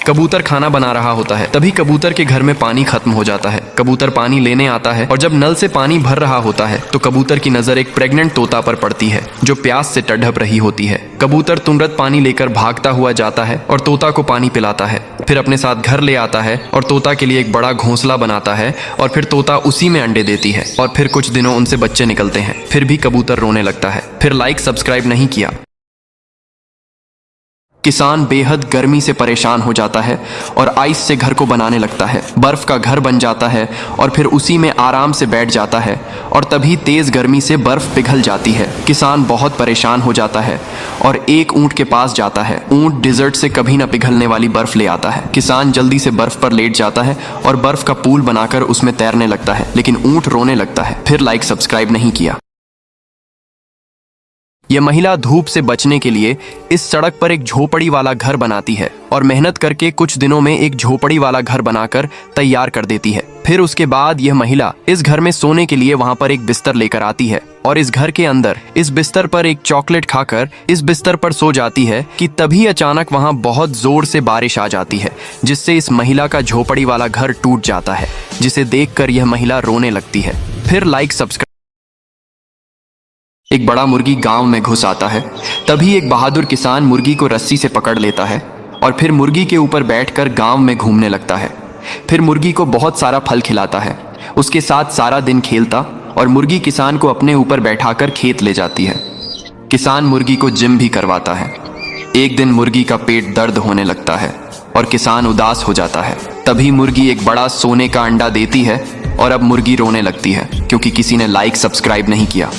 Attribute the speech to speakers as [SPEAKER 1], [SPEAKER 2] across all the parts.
[SPEAKER 1] कबूतर खाना बना रहा होता है। तभी कबूतर के घर में पानी खत्म हो जाता है। कबूतर पानी लेने आता है और जब नल से पानी भर रहा होता है तो कबूतर की नजर एक प्रेग्नेंट तोता पर पड़ती है जो प्यास से तड़प रही होती है। कबूतर तुरंत पानी लेकर भागता हुआ जाता है और तोता को पानी पिलाता है। फिर अपने साथ घर ले आता है और तोता के लिए एक बड़ा घोंसला बनाता है और फिर तोता उसी में अंडे देती है और फिर कुछ दिनों उनसे बच्चे निकलते हैं। फिर भी कबूतर रोने लगता है। फिर लाइक सब्सक्राइब नहीं किया। किसान बेहद गर्मी से परेशान हो जाता है और आइस से घर को बनाने लगता है। बर्फ का घर बन जाता है और फिर उसी में आराम से बैठ जाता है और तभी तेज गर्मी से बर्फ पिघल जाती है। किसान बहुत परेशान हो जाता है और एक ऊंट के पास जाता है। ऊंट डिजर्ट से कभी न पिघलने वाली बर्फ ले आता है। किसान जल्दी से बर्फ पर लेट जाता है और बर्फ का पूल बनाकर उसमें तैरने लगता है, लेकिन ऊंट रोने लगता है। फिर लाइक सब्सक्राइब नहीं किया। यह महिला धूप से बचने के लिए इस सड़क पर एक झोपड़ी वाला घर बनाती है और मेहनत करके कुछ दिनों में एक झोपड़ी वाला घर बनाकर तैयार कर देती है। फिर उसके बाद यह महिला इस घर में सोने के लिए वहां पर एक बिस्तर लेकर आती है और इस घर के अंदर इस बिस्तर पर एक चॉकलेट खाकर इस बिस्तर पर सो जाती है कि तभी अचानक वहां बहुत जोर से बारिश आ जाती है, जिससे इस महिला का झोपड़ी वाला घर टूट जाता है, जिसे देखकर यह महिला रोने लगती है। फिर लाइक सब्सक्राइब। एक बड़ा मुर्गी गांव में घुस आता है। तभी एक बहादुर किसान मुर्गी को रस्सी से पकड़ लेता है और फिर मुर्गी के ऊपर बैठकर गांव में घूमने लगता है। फिर मुर्गी को बहुत सारा फल खिलाता है, उसके साथ सारा दिन खेलता और मुर्गी किसान को अपने ऊपर बैठाकर खेत ले जाती है। किसान मुर्गी को जिम भी करवाता है। एक दिन मुर्गी का पेट दर्द होने लगता है और किसान उदास हो जाता है। तभी मुर्गी एक बड़ा सोने का अंडा देती है और अब मुर्गी रोने लगती है क्योंकि किसी ने लाइक सब्सक्राइब नहीं किया।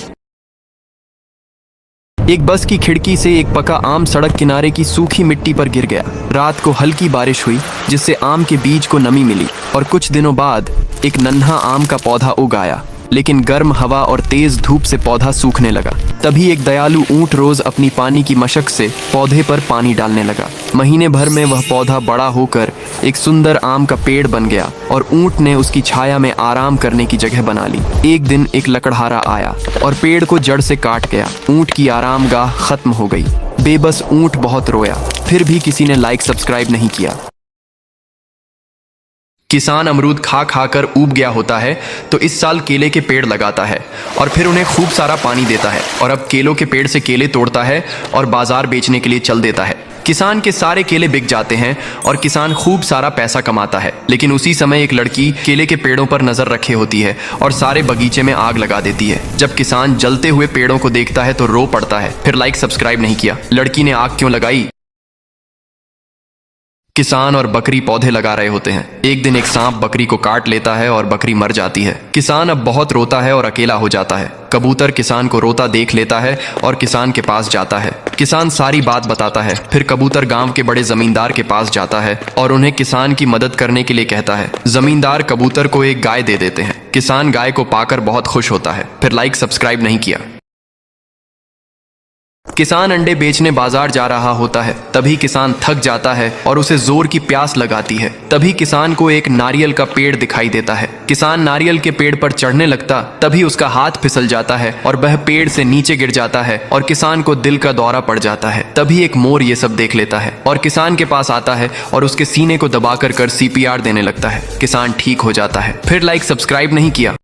[SPEAKER 1] एक बस की खिड़की से एक पका आम सड़क किनारे की सूखी मिट्टी पर गिर गया। रात को हल्की बारिश हुई जिससे आम के बीज को नमी मिली और कुछ दिनों बाद एक नन्हा आम का पौधा उग आया, लेकिन गर्म हवा और तेज धूप से पौधा सूखने लगा। तभी एक दयालु ऊंट रोज अपनी पानी की मशक से पौधे पर पानी डालने लगा। महीने भर में वह पौधा बड़ा होकर एक सुंदर आम का पेड़ बन गया और ऊंट ने उसकी छाया में आराम करने की जगह बना ली। एक दिन एक लकड़हारा आया और पेड़ को जड़ से काट गया। ऊंट की आरामगाह खत्म हो गई। बेबस ऊंट बहुत रोया। फिर भी किसी ने लाइक सब्सक्राइब नहीं किया। किसान अमरूद खा खाकर ऊब गया होता है तो इस साल केले के पेड़ लगाता है और फिर उन्हें खूब सारा पानी देता है और अब केलों के पेड़ से केले तोड़ता है और बाजार बेचने के लिए चल देता है। किसान के सारे केले बिक जाते हैं और किसान खूब सारा पैसा कमाता है, लेकिन उसी समय एक लड़की केले के पेड़ों पर नजर रखे होती है और सारे बगीचे में आग लगा देती है। जब किसान जलते हुए पेड़ों को देखता है तो रो पड़ता है। फिर लाइक सब्सक्राइब नहीं किया। लड़की ने आग क्यों लगाई? किसान और बकरी पौधे लगा रहे होते हैं। एक दिन एक सांप बकरी को काट लेता है और बकरी मर जाती है। किसान अब बहुत रोता है और अकेला हो जाता है। कबूतर किसान को रोता देख लेता है और किसान के पास जाता है। किसान सारी बात बताता है। फिर कबूतर गांव के बड़े जमींदार के पास जाता है और उन्हें किसान की मदद करने के लिए कहता है। जमींदार कबूतर को एक गाय दे देते हैं। किसान गाय को पाकर बहुत खुश होता है। फिर लाइक सब्सक्राइब नहीं किया। किसान अंडे बेचने बाजार जा रहा होता है। तभी किसान थक जाता है और उसे जोर की प्यास लगाती है। तभी किसान को एक नारियल का पेड़ दिखाई देता है। किसान नारियल के पेड़ पर चढ़ने लगता, तभी उसका हाथ फिसल जाता है और वह पेड़ से नीचे गिर जाता है और किसान को दिल का दौरा पड़ जाता है। तभी एक मोर ये सब देख लेता है और किसान के पास आता है और उसके सीने को दबाकर CPR देने लगता है। किसान ठीक हो जाता है। फिर लाइक सब्सक्राइब नहीं किया।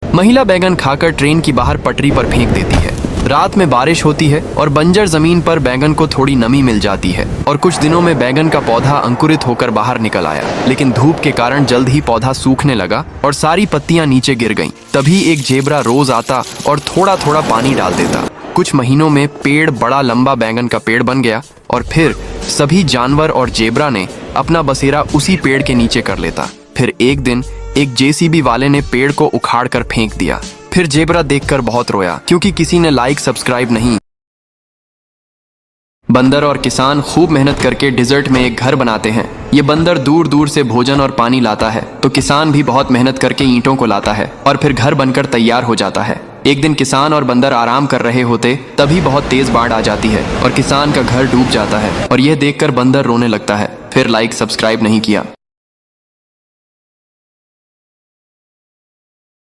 [SPEAKER 1] महिला बैंगन खाकर ट्रेन की बाहर पटरी पर फेंक देती है। रात में बारिश होती है और बंजर जमीन पर बैंगन को थोड़ी नमी मिल जाती है और कुछ दिनों में बैंगन का पौधा अंकुरित होकर बाहर निकल आया, लेकिन धूप के कारण जल्द ही पौधा सूखने लगा और सारी पत्तियां नीचे गिर गईं। तभी एक जेबरा रोज आता और थोड़ा थोड़ा पानी डाल देता। कुछ महीनों में पेड़ बड़ा लंबा बैंगन का पेड़ बन गया और फिर सभी जानवर और जेबरा ने अपना बसेरा उसी पेड़ के नीचे कर लेता। फिर एक दिन एक JCB वाले ने पेड़ को उखाड़ कर फेंक दिया। फिर जेबरा देखकर बहुत रोया क्योंकि किसी ने लाइक सब्सक्राइब नहीं। बंदर और किसान खूब मेहनत करके डिजर्ट में एक घर बनाते हैं। ये बंदर दूर दूर से भोजन और पानी लाता है तो किसान भी बहुत मेहनत करके ईंटों को लाता है और फिर घर बनकर तैयार हो जाता है। एक दिन किसान और बंदर आराम कर रहे होते तभी बहुत तेज बाढ़ आ जाती है और किसान का घर डूब जाता है और यह देखकर बंदर रोने लगता है। फिर लाइक सब्सक्राइब नहीं किया।